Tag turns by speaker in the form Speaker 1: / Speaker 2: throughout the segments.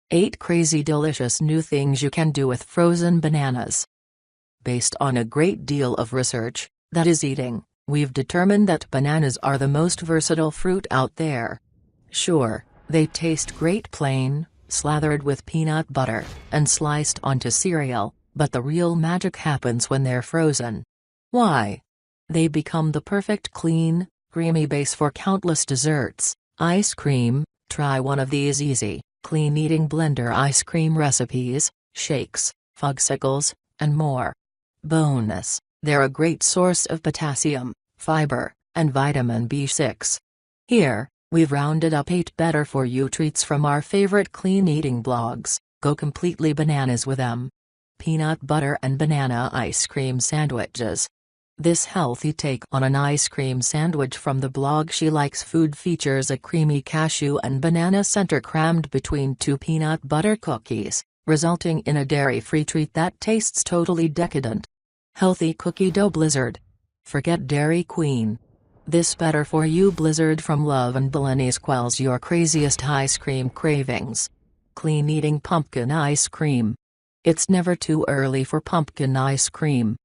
Speaker 1: 8 crazy delicious new things you can do with frozen bananas. Based on a great deal of research, that is eating, we've determined that bananas are the most versatile fruit out there. Sure, they taste great plain, slathered with peanut butter, and sliced onto cereal, but the real magic happens when they're frozen. Why? They become the perfect clean, creamy base for countless desserts, ice cream. Try one of these easy, clean eating blender ice cream recipes, shakes, fudgsicles, and more. Bonus, they're a great source of potassium, fiber, and vitamin B6. Here, we've rounded up 8 better-for-you treats from our favorite clean eating blogs. Go completely bananas with them. Peanut butter and banana ice cream sandwiches. This healthy take on an ice cream sandwich from the blog She Likes Food features a creamy cashew and banana center crammed between 2 peanut butter cookies, resulting in a dairy-free treat that tastes totally decadent. Healthy cookie dough blizzard. Forget Dairy Queen. This better-for-you blizzard from Love and Bolognese quells your craziest ice cream cravings. Clean eating pumpkin ice cream. It's never too early for pumpkin ice cream.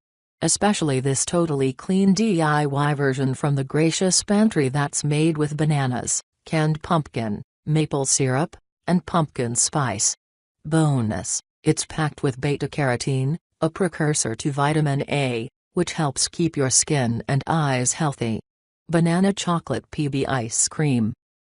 Speaker 1: Especially this totally clean DIY version from the gracious pantry that's made with bananas, canned pumpkin, maple syrup, and pumpkin spice. Bonus, it's packed with beta-carotene, a precursor to vitamin A, which helps keep your skin and eyes healthy. Banana chocolate PB ice cream.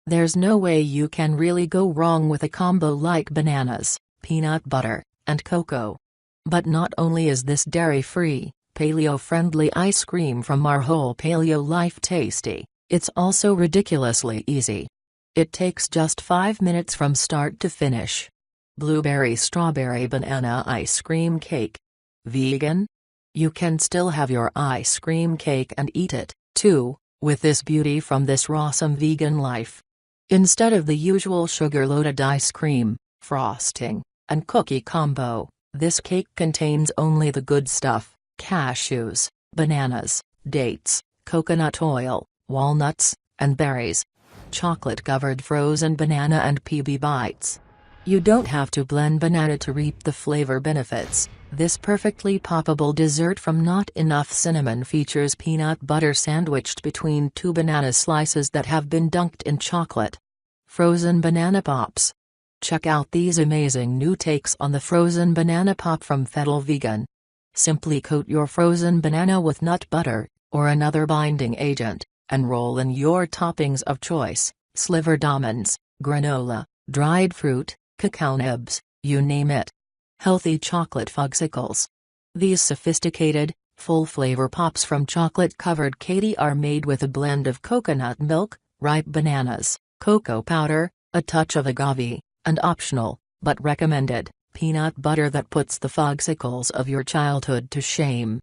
Speaker 1: There's no way you can really go wrong with a combo like bananas, peanut butter, and cocoa. But not only is this dairy-free, paleo-friendly ice cream from our whole paleo life tasty, it's also ridiculously easy. It takes just 5 minutes from start to finish. Blueberry strawberry banana ice cream cake. Vegan? You can still have your ice cream cake and eat it, too, with this beauty from this rawesome vegan life. Instead of the usual sugar-loaded ice cream, frosting, and cookie combo, this cake contains only the good stuff. Cashews, bananas, dates, coconut oil, walnuts, and berries. Chocolate-covered frozen banana and PB bites. You don't have to blend banana to reap the flavor benefits. This perfectly poppable dessert from Not Enough Cinnamon features peanut butter sandwiched between 2 banana slices that have been dunked in chocolate. Frozen banana pops. Check out these amazing new takes on the frozen banana pop from Fedel Vegan. Simply coat your frozen banana with nut butter, or another binding agent, and roll in your toppings of choice, slivered almonds, granola, dried fruit, cacao nibs, you name it. Healthy chocolate fudgsicles. These sophisticated, full-flavor pops from chocolate-covered Katy are made with a blend of coconut milk, ripe bananas, cocoa powder, a touch of agave, and optional, but recommended, peanut butter that puts the fudgsicles of your childhood to shame.